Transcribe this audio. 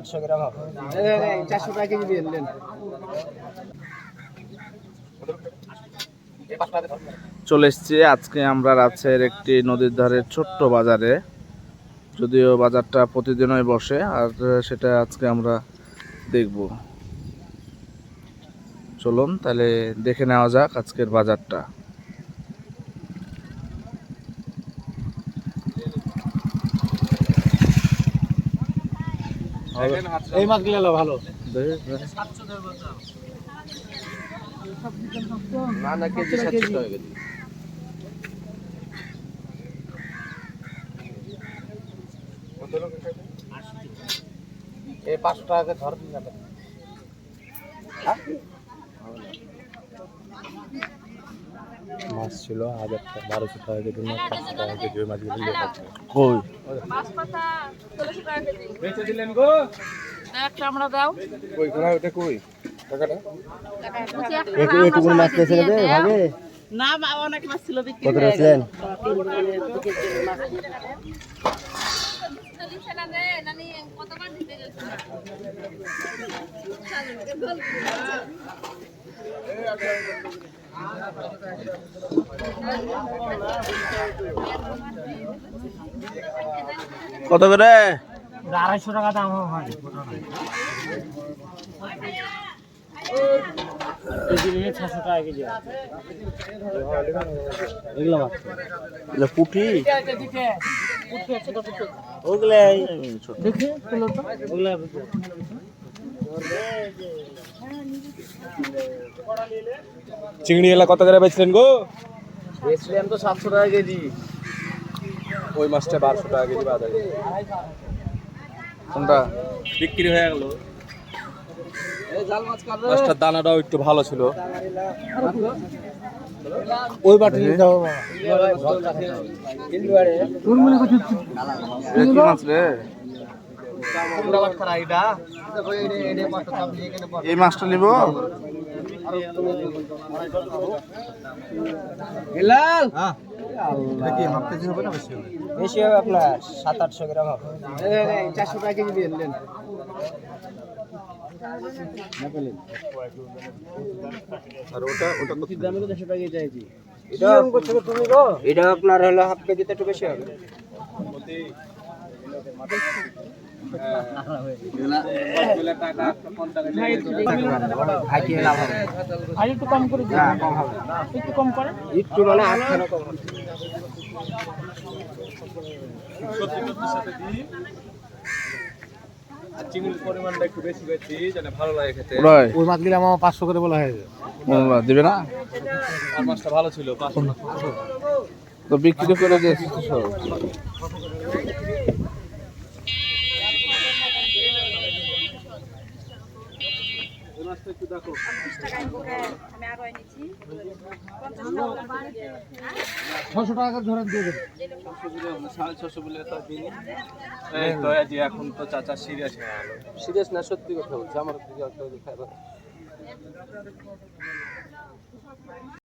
400 টাকা কেজি দিয়ে দিলেন। চলে এসেছি আজকে আমরা রাজশাহীর একটি নদীর ধারে ছোট্ট বাজারে। যদিও বাজারটা প্রতিদিনই বসে, আর সেটা আজকে আমরা দেখব। চলুন তাহলে দেখে নেওয়া যাক আজকের বাজারটা। এই মাছগুলো ভালো। না না কেজি 700 টাকা কেজি। এই 500 টাকা ধর দিন না। মাছ ছিল 1200 টাকা কেজি, 500 টাকা কেজি ওই মাছগুলো নিয়ে যাচ্ছে। কই মাছ পাতা 1600 টাকা কেজি। বেচে দিলেন গো। একটা আমরা দাও। কই কোনা ওটা কই টাকাটা? একটু মাছ পেয়েছে রে ভাগে। না অনেক মাছ ছিল বিক্রি কত রাখলেন? নানি কতবার দিতে গেছে? কত করে? 250 টাকা দাম হয়। কেজি নিয়ে 600 টাকা কেজি। এগুলো মাছ পুঁটি ওগুলো দেখি ওগুলো চিংড়ি এলা কত করে বেচলেন গো? বেচলেন তো 700 টাকা কেজি। ওই মাছটা 1200 টাকা কেজি বাজারে কোনটা বিক্রি হয়ে গেল। মাছটার দানাটাও একটু ভালো ছিল। ওই বাটি দাও বাবা। কি মাছ রে? এই মাছটা নিব। বিলাল দেখি হাফ কেজি হবে না বেশি হবে? বেশি হবে আপনার 700-800 গ্রাম হবে। 400 টাকা কেজি দিয়ে দিলেন। আর ওটা ওটা কত দাম হলো 100 টাকা কেজি চাইছি। এটা আপনার হলো হাফ কেজিতে একটু বেশি হবে। একটু কম করে দিন। একটু কম করেন। একটু মানে 8 কম। আর চিংড়ির পরিমাণটা একটু বেশি বেশি যেন ভালো লাগে খেতে। ওই মাছগুলো আমার 500 করে বলা হয়েছে। দিবে না আর মাছটা ভালো ছিল 500 তো বিক্রি করে দিয়েছি সব। এই মাছটা একটু দেখো। 50 টাকায় করে আমি আরো এনেছি। 50 টাকা 600 টাকা ধরে দিয়ে দেন। 650 বলে তো দিন। এই তো আজ এখন তো চাচা সিরিয়াস হয়ে গেল। সিরিয়াস না, সত্যি কথা বলছি। আমার দিকে একটা খাবার